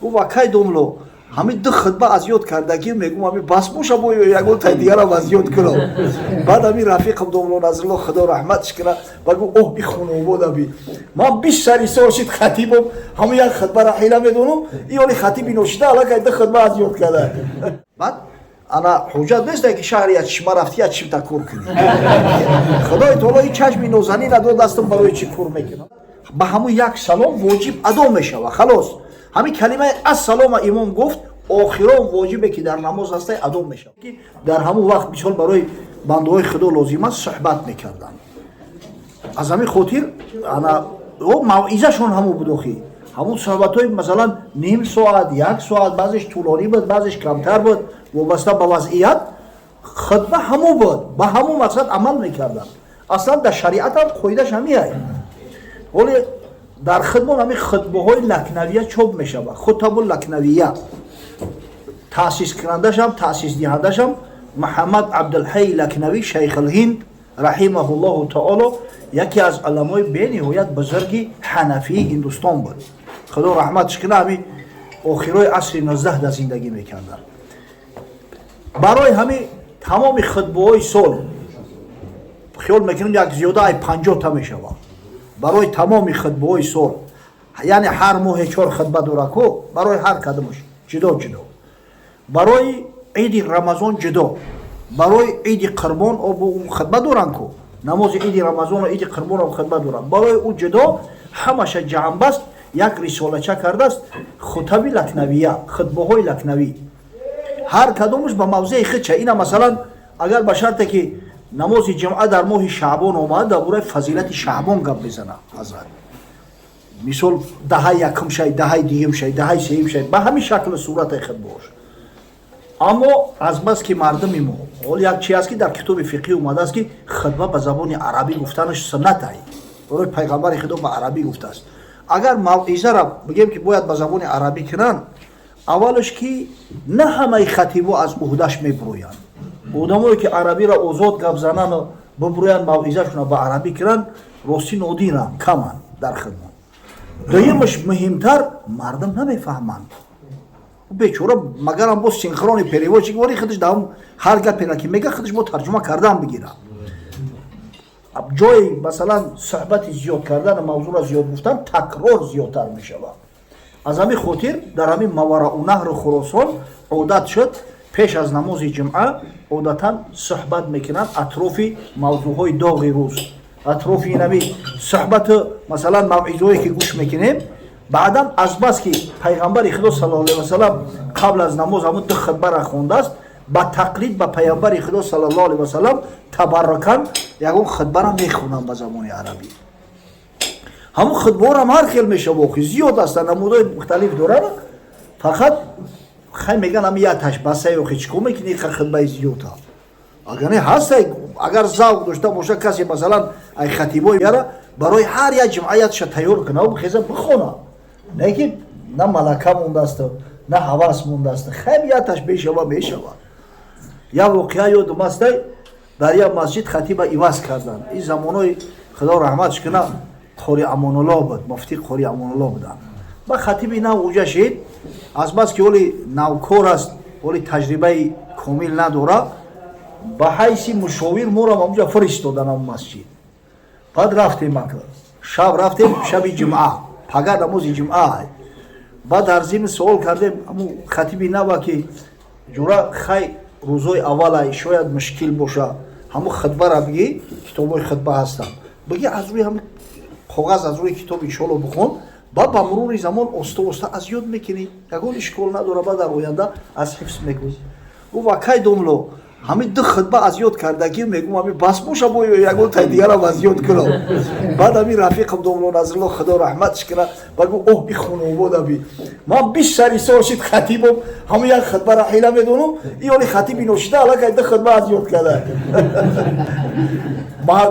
گفت وکای دوملو همین دو خطبه از یاد کردگی میگم همین بس موشا بوی یگون تا دیگرم از یاد کنم. بعد همین رفیقم دوملو نظرالله خدا رحمتش کنه بگو اوه بی خونه بود ابی من 20 سال شد خطیبم همین یک خطبه را حیله میدونم این خطیبی نوشته الان که دو خطبه از یاد کرده. بعد انا حجت نیست که شهری از شما رفتی از چی تکور کنی. خدای تعالی این چشمی نوزنی نداد دستم برای چی کور میکنم. به همون یک سلام واجب ادا میشوه خلاص. همین کلمه السلام امام گفت آخران واجبه که در نماز هسته ادا میشه. در همون وقت مثال برای بنده‌های خدا لازم است صحبت میکردن. از همین خاطر انا موعظه شون همون بدوخی. همون صحبت‌های مثلا نیم ساعت، یک ساعت، بعضش طولانی بود، بعضش کمتر بود، وابسته به وضعیت خطبه همون بود. با همون مقصد عمل میکردن. اصلا در شریعت هم قاعده‌اش همیه. ولی در خدمت همین خطبه های لکنویه چوب می شود. خطب لکنویه تأسیس کنندش هم تأسیس دهندش هم محمد عبدالحی لکنوی شیخ الهند رحمه الله تعالی یکی از علمای به نهایت بزرگی حنفی هندوستان بود. خدا رحمتش کنه. همین آخرای عصر 19 در زندگی میکردن. برای همین تمام خطبه های سال خیال میکنم یک زیاده ای 50 تا می شود. برای تمام خطبه های سال یعنی هر ماه 4 خطبه داره کو برای هر کدومش جدا جدا. برای عید رمضان جدا، برای عید قربان او خطبه دارن کو نماز عید رمضان و عید قربان هم خطبه دارن. برای او جدا همش جمع بست یک رساله چه کرده است خطب لکنویه خطبه های لکنوی هر کدومش به موضع خود چه. اینا مثلا اگر به شرطی که نماز جمعه در ماه شعبان آمد درباره فضیلت شعبان گپ بزنه حضرت. مثال دهه یکم شد، دهه دیگم شد، دهه سوم شد، به همین شکل صورت خطبه باش. اما از بس که مردم ما اول یک چیز است که در کتاب فقهی اومده است که خطبه به زبان عربی گفتنش سنت است. برای پیغمبر خدا به عربی گفته است. اگر موعظه را بگیم که باید به زبان عربی کنن اولش که نه همه خطیبا از عهدهش میبرویند. آدمایی که عربی را آزاد گپ زنن و ببرویند موعظه‌شون به عربی کنن راستی نادیرن کمن در خدمت. دویمش مهمتر مردم نمیفهمند. بیچاره مگر هم با سینخرون پریواچ گوری خودش دام هر گپی که میگه خودش با ترجمه کردن بگیره. اب جای مثلا صحبت زیاد کردن موضوع را زیاد گفتن تکرار زیادتر میشه. از همین خاطر در همین ماوراء نهر خراسان عادت شد پیش از نماز جمعه عادتا صحبت میکنن اطراف موضوعهای داغ روز، اطراف اینمی صحبت مثلا موعظه‌ای که گوش میکنیم. بعدم از بس که پیغمبر خدا صلی الله علیه و سلم قبل از نماز همون دو خطبه را خونده است با تقلید به پیغمبر خدا صلی الله علیه و سلم تبرکاً یگون خطبه را میخونن به زبان عربی. همون خطبه را هم هر خیل میشه واقعی زیاد است نمودهای مختلف داره. فقط خیلی میگن هم یه تشبسه یا خیچ کمه که نیخه خطبه زیاد ها اگر نه هست اگر ذوق داشته باشه کسی مثلا ای خطیبای یاره برای هر یک جمعیتش تیار کنه و بخیزه بخونه. نه که نه ملکه مونده است نه حواس مونده است. خیلی یه تشبیه شما میشوه. یا واقعا یادم است در یک مسجد خطیب ایواز کردن. این زمانای خدا رحمتش کنه قاری امان الله بود، مفتی قاری امان الله بودن. با خطیب اینا اوجا شد از بس که ولی نوکار است ولی تجربه کامل نداره با حیث مشاور ما را اونجا فرستادن اون مسجد. بعد رفتیم شب رفتیم شب جمعه پگاه نماز جمعه. بعد در ضمن سوال کردیم همون خطیبی نبا که جورا خی روزای اول شاید مشکل باشه همون خطبه را بگی کتابای خطبه هستن بگی از روی هم کاغذ از روی کتاب انشالله بخون. بعد با مرور زمان استا از یاد میکنی یگون اشکال نداره. بعد در آینده از حفظ میکنی. او وکای دوملو همین دو خطبه از یاد کردگی میگم همین بس باشه با یگون تا دیگرم از یاد کنم. بعد همین رفیقم دوملو نظرالله خدا رحمتش کنه بگو اوه بی خونه بود ابی من 20 سال شد خطیبم همین یک خطبه را حیله میدونم این خطیبی نوشته الان که دو خطبه از یاد کرده.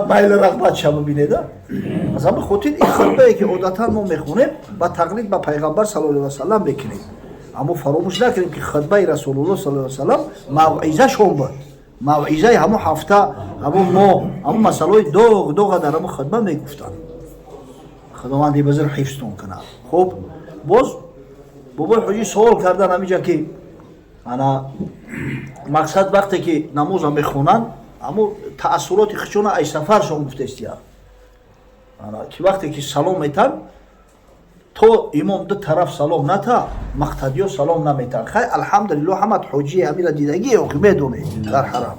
مایل رغبت شما ببینید. از همین خاطر این خطبه‌ای که عادتا ما میخونیم با تقلید به پیغمبر صلی الله علیه و سلم بکنیم. اما فراموش نکنیم که خطبه رسول الله صلی الله علیه و سلم موعظه شون بود. موعظه همون هفته همون ماه همون مسائل داغ در همون خطبه میگفتن. خداوند بزرگ حفظتون کنه. خب باز بابای حجی سوال کردن همینجا که انا مقصد وقتی که نماز میخونن اما تأثیرات خشونه ای سفرشون گفته است یا انا که وقتی که سلام میتن تو امام دو طرف سلام نتا مقتدیو سلام نمیتن خیلی الحمدلله همت حجی همین دیدگی او که میدونه در حرم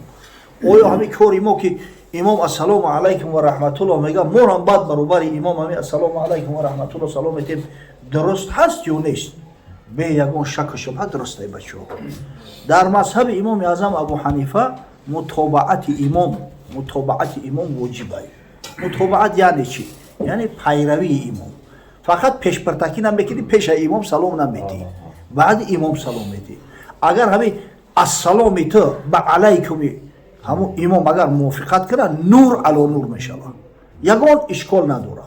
اویا همین کاری ما که امام السلام علیکم و رحمت الله میگه مورم بعد برابر امام همین السلام علیکم و رحمت الله سلام میتیم درست هست یا نیست به یگان شک و شبهه درسته بچه در مذهب امام اعظم ابو حنیفه متابعت امام واجبه متابعت یعنی چی؟ یعنی پیروی امام فقط پیشبرتکی نمیکنی پیش امام سلام نمیدی بعد امام سلام میدی اگر همین السلام تو به علیکمی همون امام اگر موافقت کنه نور علی نور میشود یگان اشکال نداره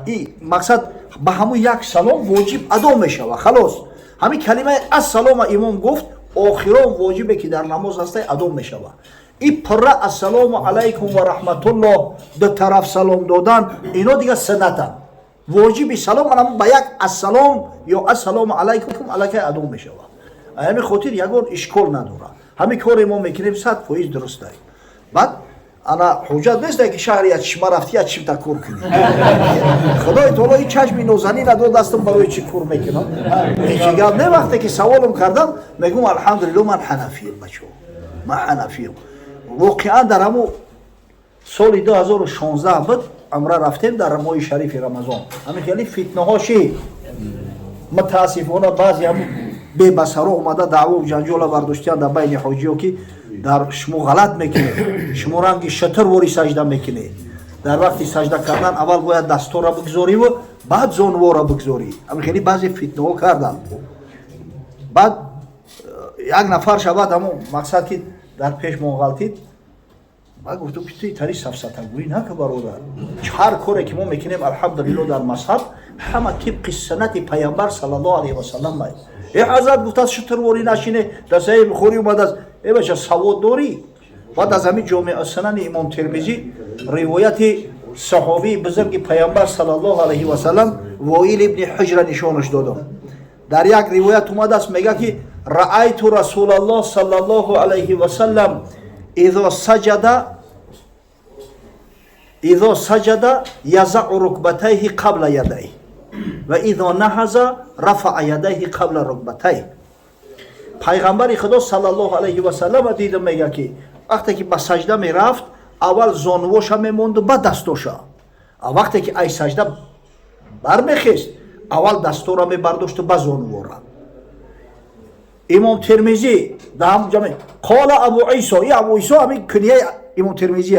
این مقصد به همون یک سلام واجب ادا میشود خلاص همین کلمه السلام امام گفت آخران واجبه که در نماز هسته ادا میشود این پره السلام علیکم و رحمت الله دو طرف سلام دادن اینا دیگه سنتن واجب سلام منم با یک السلام یا السلام علیکم علیکه ادا میشود همین خاطر یگان اشکال نداره همین کار ما میکنیم 100% درسته بعد انا حجت نیست که شهری از چشم رفتی از چشم تکور کنی خدای تعالی این چشم نوزنی نداد دستم برای چی کور میکنم هیچی گپ نه وقتی که سوالم کردم میگم الحمدلله من حنفیم بچو من حنفیم واقعا در همون سال 2016 بود عمره رفتیم در ماه شریف رمضان همین خیلی فتنه هاشی متاسفانه بعضی هم به بسرا اومده دعوا و جنجال برداشتن در بین حاجی‌ها که در شما غلط میکنه شما رنگ شتر وری سجده میکنه در وقتی سجده کردن اول باید دستا را بگذاری و بعد زانو را بگذاری همین خیلی بعضی فتنه ها کردن بعد یک نفر شود همون مقصد که در پیش ما غلطید ما گفتم که توی تری سفسطه‌گویی نکن برادر هر کاری که ما میکنیم الحمدلله در مذهب همه طبق سنت پیامبر صلی الله علیه و سلم ای حضرت گفت از شتر وری نشینه دسته بخوری اومد از ای بچه سواد داری بعد از همین جامع سنن امام ترمذی روایت صحابی بزرگ پیامبر صلی الله علیه و سلم وائل ابن حجر نشانش دادم در یک روایت اومده است میگه که رأیت رسول الله صلی الله علیه و سلم اذا سجد یضع رکبتیه قبل یدیه و اذا نهض رفع یدیه قبل رکبتیه پیغمبر خدا صلی الله علیه و سلم دیدم میگه که وقتی که به سجده میرفت اول زانوش میموند و بعد دستاش وقتی که ای سجده برمیخیست اول دستا را میبرداشت و بعد زانو را امام ترمذی دام جمع قال ابو عیسی ابو عیسی همین کنیه امام ترمذی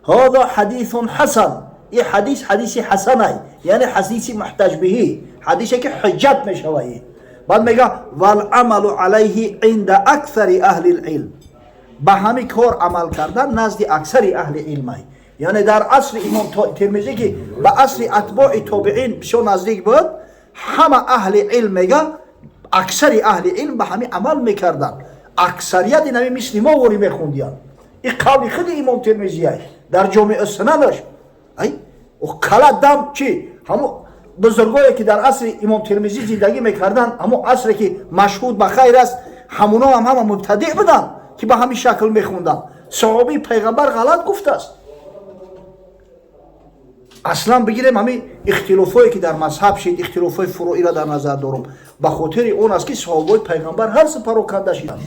هذا حدیث حسن این حدیث حسن است یعنی حدیث محتج به حدیثی که حجت میشود بعد میگه والعمل علیه عند اکثر اهل العلم به همین کار عمل کردن نزد اکثر اهل علم یعنی در عصر امام ترمذی که به عصر اتباع تابعین بسیار نزدیک بود همه اهل علم میگه اکثر اهل علم به همین عمل میکردن اکثریت اینمی مثل ما وری میخوندیان این قول خود امام ترمذی است در جامع سننش و کلا دم چی همون بزرگایی که در عصر امام ترمذی زندگی میکردن همون عصری که مشهود به خیر است همونا هم مبتدع بودن که به همین شکل میخوندن صحابی پیغمبر غلط گفته است اصلا بگیریم همین اختلافایی که در مذهب شد اختلافای فروعی را در نظر دارم به خاطر اون است که صحابه پیغمبر هر سه پراکنده شدند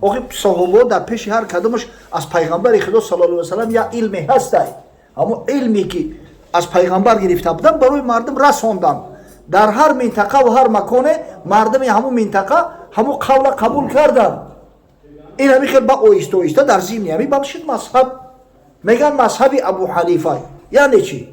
آخه صحابه در پیش هر کدامش از پیغمبر خدا صلی الله علیه و سلم یا علمی هست اما علمی که از پیغمبر گرفته بودن برای مردم رساندن در هر منطقه و هر مکان مردم همون منطقه همون قول قبول کردن این همی خیلی با اویسته در زمینی همی بمشید مذهب میگن مذهب ابو حنیفه یعنی چی؟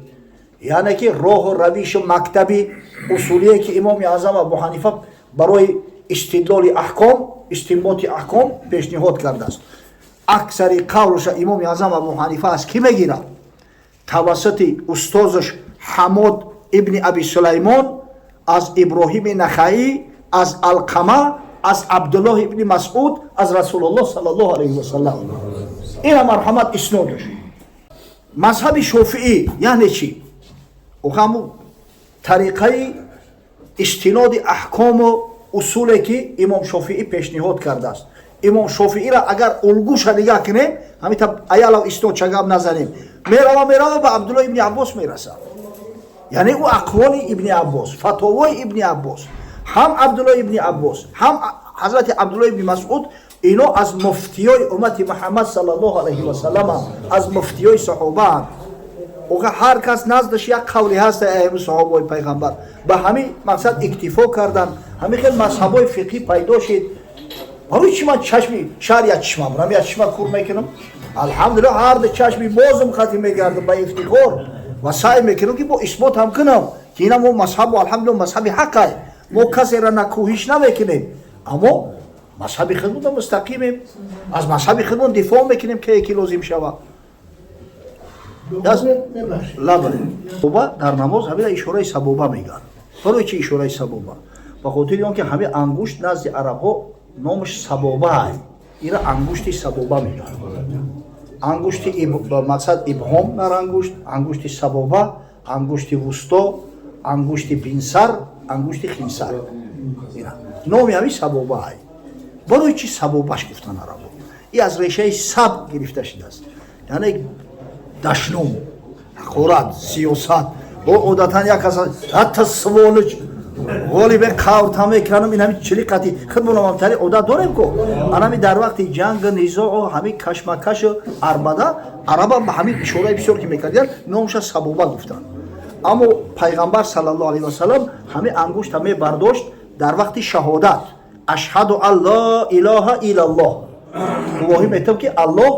یعنی که راه و رویش مکتبی اصولیه که امام اعظم ابو حنیفه برای استدلال احکام استنباط احکام پیشنهاد کرده است اکثر قولش امام اعظم ابو حنیفه است کی میگیره توسط استادش حماد ابن ابی سلیمان از ابراهیم نخعی از علقمه از عبدالله ابن مسعود از رسول الله صلی الله علیه و سلم این مرحمت اسنادش مذهب شافعی یعنی چی؟ و همون طریقه истиноди аҳкому усуле ки имом шофиӣ пешниҳод кардааст. имом шофиира агар улгуша нигоҳ кунем, ҳамита аялав истод чагаб назанем, мерава ба абдулло ибни аббос мерасад. яъне ӯ ақволи ибни аббос, фатовои ибни аббос, ҳам абдулло ибни аббос, ҳам ҳазрати абдулло ибни масъуд, ино аз муфтиёи уммати муҳаммад саллаллоҳу алайҳи васалама, аз муфтиёи саҳобаанд. оға ҳар кас наздаш як қавли ҳаст аҳли саҳобаи пайғамбар. ба ҳамин мақсад иктифо кардан, ҳамин хел мазҳабои фиқҳӣ пайдо шид. барои чӣ ман чашми шаҳр як чишма бурам, як чишма кур мекунам? алҳамдулиллаҳ ҳар ду чашми бозум хатм мегардам ба ифтихор ва саъй мекунам ки бо исбот ҳам кунам ки ина мо мазҳабу алҳамдулиллаҳ мазҳаби ҳаққай. мо касеро на кӯҳиш намекунем, аммо мазҳаби худмон мустақимем, аз мазҳаби худмон дифоъ мекунем ки яке лозим шавад. сабоба дар намоз ҳамина ишораи сабоба мегӯяд. барои чӣ ишораи сабоба? ба хотири он ки ҳамин ангушт назди арабҳо номаш сабоба аст. ира ангушти сабоба мегӯяд. ангушти мақсад ибҳом дар ангушт, ангушти сабоба, ангушти вусто, ангушти бинсар, ангушти хинсар. номи ҳамин сабоба аст. барои чӣ сабобаш гуфтан арабҳо? ин аз решаи саб гирифта шудааст. яъне дашнум, ҳақорат, сиёсат. одатан як кас ҳатто сволич ғолибе қаврта мекунам, ин ҳамин чилиқати худмонамамтари одат дорем ко. анами дар вақти ҷангу низоъу ҳамин кашмакашу арбада араба ба ҳамин ишораи бисёр ки мекардиян номаша сабоба гуфтанд. аммо пайғамбар саллаллоҳу алайҳи васалам ҳамин ангушта мебардошт дар вақти шаҳодат. ашҳаду ан ла илаҳа илаллоҳ, гувоҳӣ метавам ки аллоҳ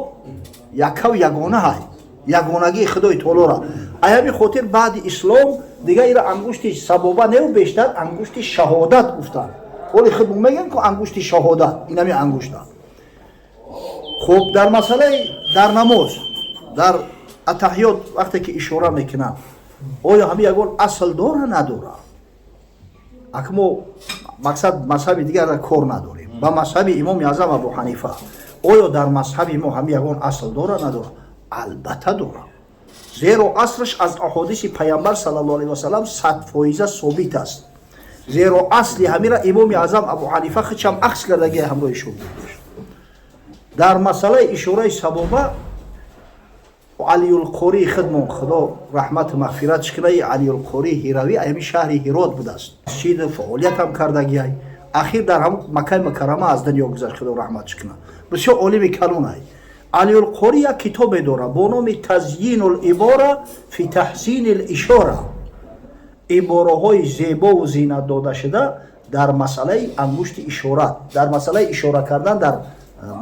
якав ягона ҳай, ягонагии худои таолора. аями хотир баъди ислом дига ира ангушти сабоба нев, бештар ангушти шаҳодат гуфтанд. оли худмон мегӯям ки ангушти шаҳодат инами ангушта. хуб дар масъалаи дар намоз, дар атаҳиёт вақте ки ишора мекунанд, оё ҳамин ягон асл дора надора? акмо мақсад мазҳаби дигар кор надорем. ба мазҳаби имоми аъзам абу ҳанифа оё дар мазҳаби мо ҳамин ягон асл дора надора? албатта дора. зеро аслаш аз аҳодиси пайғамбар саллаллоҳу алайҳи васалам 100% собит аст. зеро асли ҳамира имоми аъзам абу ҳанифа хичам ахз кардаги ҳамроҳи шогирд дошт. дар масъалаи ишораи сабоба алиюлқории худмон худо раҳмату мағфиратш кунаи алиюлқории ҳиравӣ аями шаҳри ҳирот будааст. масҷид фаъолиятам кардагиай. ахир дар ҳамн маккаи мукаррама аз дунё гузашт, худо раҳматш куна. бисёр олими калонай. алиюлқори як китобе дора бо номи тазйинул ибора фи таҳсинил ишора. ибораҳои зебову зинат додашуда дар масъалаи ангушти ишорат, дар масъалаи ишора кардан дар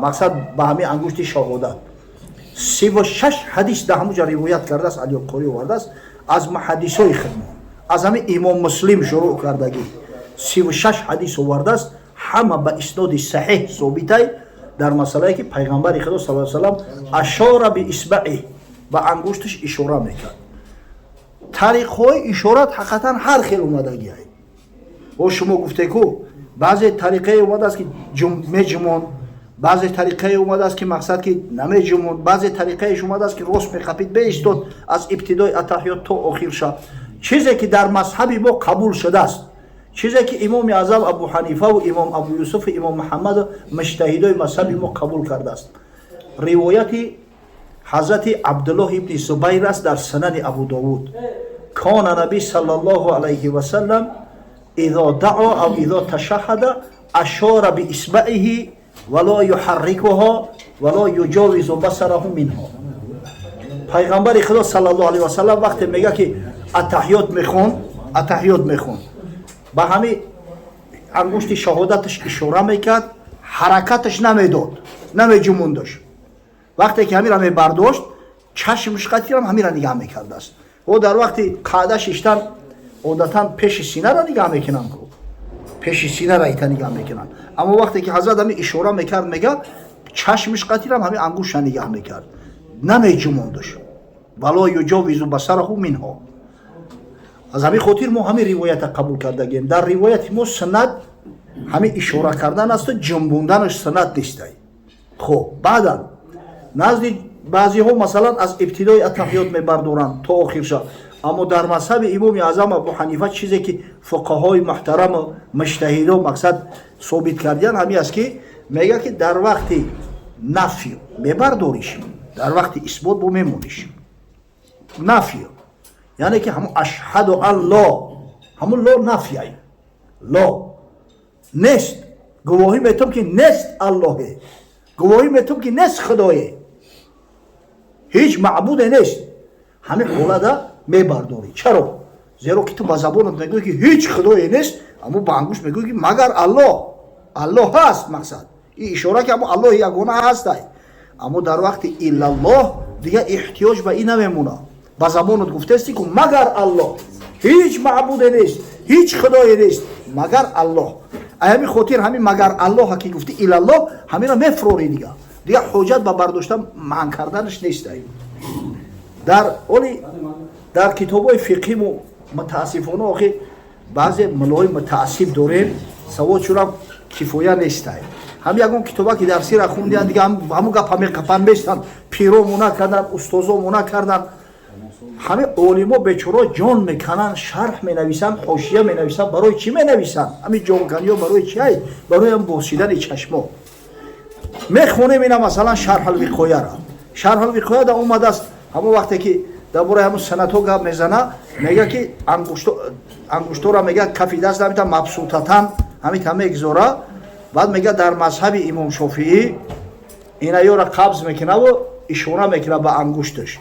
мақсад ба ҳамин ангушти шаҳодат. 36 ҳадис дар ҳамуҷа ривоят кардааст, алиюлқори овардааст аз муҳаддисои худмон, аз ҳамин имом муслим шуруъ кардагӣ 36 ҳадис овардааст, ҳама ба исноди саҳеҳ собитай дар масъалае ки пайғамбари худо саллаллоҳу алайҳи ва саллам ашора би исбаъи, ба ангушташ ишора мекард. тариқҳои ишорат ҳақиқатан ҳар хел омадагиай. бо шумо гуфте ку баъзе тариқае омадааст ки меҷумон, баъзе тариқае омадааст ки мақсад ки намеҷумон, баъзе тариқаеш омадааст ки рост мехапид беистод аз ибтидои атаҳиёт то охирша. чизе ки дар мазҳаби мо қабул шудааст, чизе ки имоми аъзам абу ҳанифаву имом абу юсуфу имом муҳаммаду муҷтаҳидои мазҳаби мо қабул кардааст. ривояти ҳазрати абдуллоҳ ибни зубайр аст дар санани абу довуд. кона набӣ саллаллоҳу алайҳи васаллам идо даъо ав идо ташаҳҳада ашора би исбаъиҳи вало юҳаррикуҳо вало юҷовизу басараҳу минҳо. пайғамбари худо саллаллоҳу алайҳи васаллам вақте мега ки атаҳиёт мехон, ба ҳамин ангушти шаҳодаташ ишора мекард, ҳаракаташ намедод, намеҷумондаш. вақте ки ҳамира мебардошт, чашмш қатирам ҳамира нигаҳ мекардааст. ҳо дар вақти қаъда шиштан одатан пеши синара нигаҳ мекунанд, пеши синара ита нигаҳ мекунанд. аммо вақте ки ҳазрат ҳамин ишора мекард, мега чашмш қатирам ҳамин ангушта нигаҳ мекард, намеҷумондаш. вало юҷовизу басараҳу минҳо. аз ҳамин хотир мо ҳамин ривоята қабул кардагем. дар ривояти мо санад ҳамин ишора кардан асту ҷумбунданаш санад нистай. хуб баъдан назди баъзиҳо масалан аз ибтидои атаҳиёт мебардоранд то охирша. اما در مذهب امام اعظم ابو حنیفه چیزی که فقهای محترم و مجتهدا مقصد ثابت کردن همین است که میگه که در وقت نفی میبرداریش، در وقت اثبات بو میمونیش. نفی یعنی که همون اشهد ان لا، همون لا نفی ای لا نیست، گواهی میتونم که نیست الله، گواهی میتونم که نیست خدای، هیچ معبود نیست. همین حالت میبرداری. چرا؟ زیرا که تو با زبانت میگوی که هیچ خدایی نیست، اما با انگوش میگوی که مگر الله، الله هست. مقصد این اشاره که اما الله یگانه هست، اما در وقت الا الله دیگه احتیاج به این نمیمونه. با زبانت گفتستی که مگر الله، هیچ معبود نیست، هیچ خدایی نیست مگر الله. همین خاطر همین مگر الله که گفتی الا الله همین را میفروری دیگه حجت به برداشتن معنی کردنش نیست. در کتاب‌های فقهی متاسفانه آخه بعضی ملای متعصب داریم، سوادشون هم کفایه نیست. هم یکون کتابا که درسی را خوندن دیگه همون گپ میقپن بیستن، پیرو مونا کردن، استازا مونا کردن، همه علما بیچاره جان میکنن، شرح مینویسن، حاشیه مینویسن. برای چی مینویسن؟ همین جانکنیا برای چی؟ برای هم بوسیدن چشما. میخونیم اینا مثلا شرح الوقایه را، شرح الوقایه دا اومده است همون وقتی که درباره همون سنتو گپ میزنه، میگه که انگشتو را میگه کف دست نمیتونه مبسوطتن همین میگذاره. بعد میگه در مذهب امام شافعی اینا یا را قبض میکنه و اشاره میکنه به انگشتش.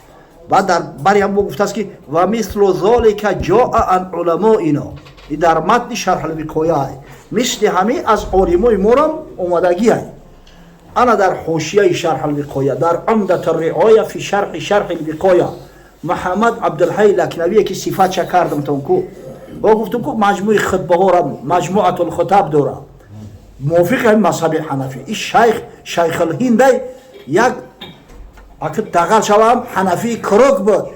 بعد در بری هم گفته است که و مثل ذالک جاء عن علمائنا، این در متن شرح الوقایه است، مثل همین از علمای ما هم اومدگی است. انا در حاشیه شرح الوقایه در عمدة الرعایه فی شرح الوقایه محمد عبدالحی لکنوی که صفت چه کردم تونکو و گفتم که مجموع خطبه ها را مجموعه الخطب داره موافق هم مذهب حنفی. این شیخ الهند یک اگه دقل شوم حنفی کروک بود،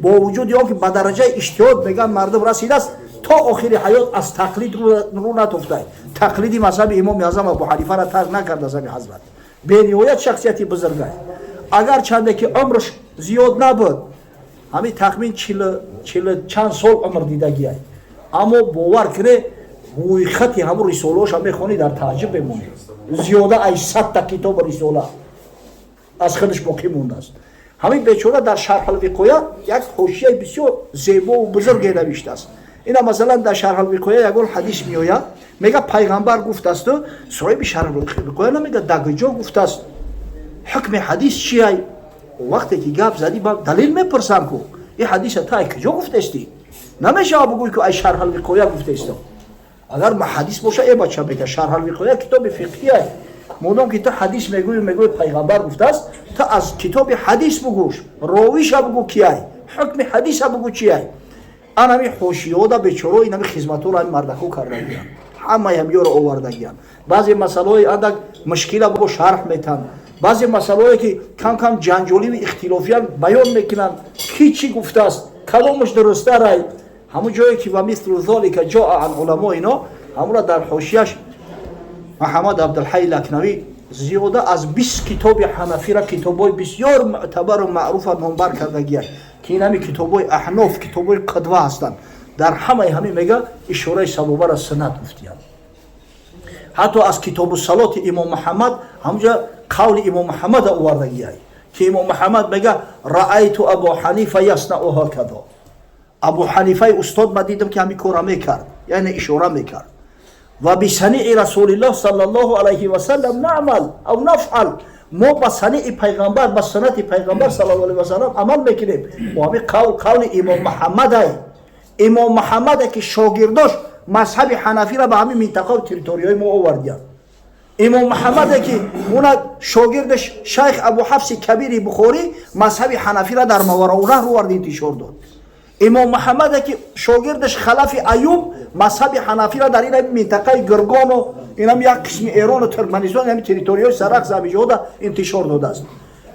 با وجود یا که به درجه اجتهاد میگن مردم رسیده است تا آخر حیات از تقلید رو نتفته. تقلیدی مذهب امام اعظم ابو حنیفه را ترک نکرد از همین حضرت. به نهایت شخصیتی بزرگ است. اگر چنده که عمرش زیاد نبود، همین تخمین 40 چند سال عمر دیدگی است، اما باور کنه روی خطی همون رساله‌اش هم میخونی در تعجب بمونی. زیاده از 100 تا کتاب رساله از خودش باقی مونده است. همین بیچاره در شرح الوقایه یک حاشیه بسیار زیبا و بزرگ نوشته است. اینا مثلا در شرح الوقایه یک حدیث میآید، میگه پیغمبر گفته است، صاحب شرح الوقایه نمیگه در کجا گفته است، حکم حدیث چیه؟ وقتی که گپ زدی با دلیل میپرسم که این حدیث تا کجا گفته استی؟ نمیشه بگویی که ای شرح الوقایه گفته است. اگر ما حدیث باشه ای بچه میگه شرح الوقایه کتاب فقهی است، مادام که تا حدیث میگوی پیغمبر گفته است، تا از کتاب حدیث بگوش، راویش بگو کیه، حکم حدیث بگو چیه. انا می حاشیه دا بیچاره اینا می خدمتو را مردکو کردگیان، همه هم یارو آوردگیان. بعضی مسائل اندک مشکل بگو شرح میتن، بعضی مسائلی که کم جنجالی و اختلافیان بیان میکنن کی چی گفته است، کلامش درسته رای. همون جایی که و مثل ذالک جاء عن علمائنا همون را در حاشیه‌اش محمد عبدالحی لکنوی زیاده از 20 کتاب حنفی را کتابای بسیار معتبر و معروف منبر کردگی است که این همین کتابای احناف، کتابای قدوه هستند. در همه میگه اشاره سبابه را سنت گفتیان. حتی از کتاب الصلات امام محمد همونجا قول امام محمد آوردگی است که امام محمد میگه رأیت ابو حنیفه یصنع هکذا. ابو حنیفه استاد ما دیدم که همین کارا میکرد، یعنی اشاره میکرد. و بسنیع رسول الله صلی الله علیه و سلم نعمل او نفعل، ما با سنیع پیغمبر، با سنت پیغمبر صلی الله علیه و سلم عمل میکنیم. و همین قول امام محمد است. امام محمد که شاگرداش مذهب حنفی را به همین منطقه و تریتوریای ما آوردند. امام محمد که اون شاگردش شیخ ابو حفص کبیر بخاری مذهب حنفی را در ماوراءالنهر آورد انتشار داد. امام محمد که شاگردش خلف ایوب مذهب حنفی را در این منطقه گرگان و اینم یک قسم ایران و ترکمنستان همین تریتوریای سرخ زبیجاده انتشار داده است.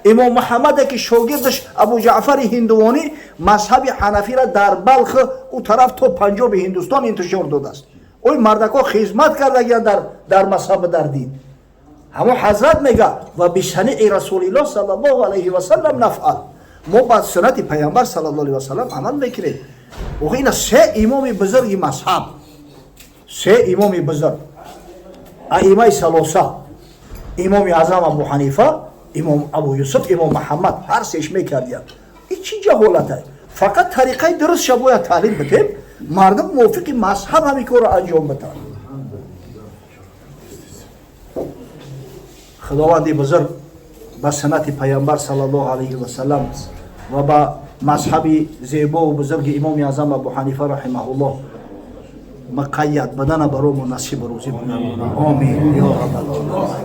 امام محمد که شاگردش ابو جعفر هندوانی مذهب حنفی را در بلخ او طرف تا پنجاب هندوستان انتشار داده است. اوی مردکا خدمت کردگیان در مذهب در دین. همون حضرت میگه و بشنیع رسول الله صلی الله علیه و سلم نفعل، ما با سنت پیامبر صلی الله علیه و سلم عمل میکنیم. و این سه امام بزرگ مذهب، سه امام بزرگ، ائمه ثلاثه، امام اعظم ابو حنیفه، امام ابو یوسف، امام محمد، هر سهش میکردیم. این چی جهالته؟ فقط طریقه درست شبوه تعلیم بدیم، مردم موافق مذهب همین کار را انجام بدن. خداوند بزرگ با سنت پیامبر صلی الله علیه و سلم و با مذهب زیبا و بزرگ امام اعظم ابو حنیفه رحمه الله مقید بدن برام و نصیب روزی کنم. آمین یا رب العالمین.